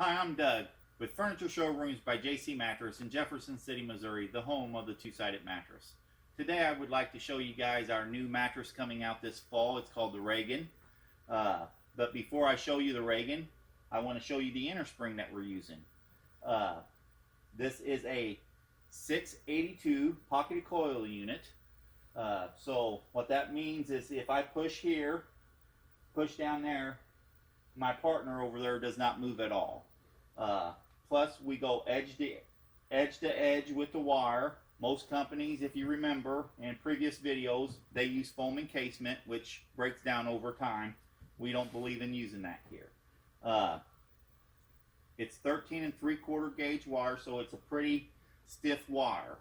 Hi, I'm Doug with Furniture Showrooms by JC Mattress in Jefferson City, Missouri, the home of the two-sided mattress. Today I would like to show you guys our new mattress coming out this fall. It's called the Reagan. But before I show you the Reagan, I want to show you the inner spring that we're using. This is a 682 pocketed coil unit. So what that means is if I push here, push down there, my partner over there does not move at all. Plus we go edge to edge with the wire. Most companies, if you remember in previous videos, they use foam encasement, which breaks down over time. We don't believe in using that here. It's 13 3/4 gauge wire, so it's a pretty stiff wire,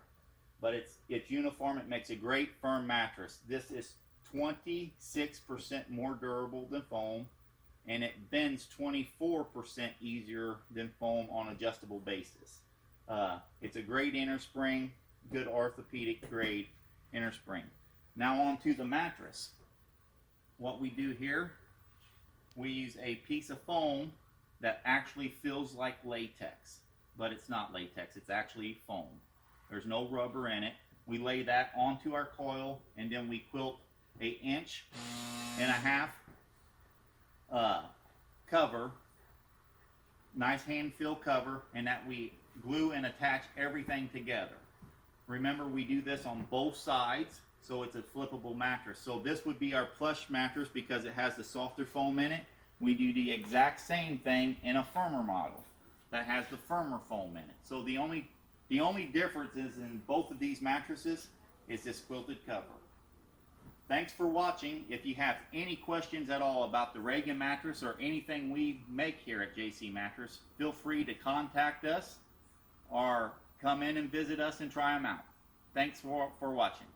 but it's uniform. It makes a great firm mattress. This is 26% more durable than foam, and it bends 24% easier than foam on adjustable basis. It's a great inner spring, good orthopedic grade inner spring. Now on to the mattress. What we do here, we use a piece of foam that actually feels like latex, but it's not latex, it's actually foam. There's no rubber in it. We lay that onto our coil, and then we quilt an 1.5 inch cover, nice hand fill cover, and that we glue and attach everything together. Remember, we do this on both sides, so it's a flippable mattress. So this would be our plush mattress because it has the softer foam in it. We do the exact same thing in a firmer model that has the firmer foam in it. So the only difference is in both of these mattresses is this quilted cover. Thanks for watching. If you have any questions at all about the Reagan mattress or anything we make here at JC Mattress, feel free to contact us or come in and visit us and try them out. Thanks for watching.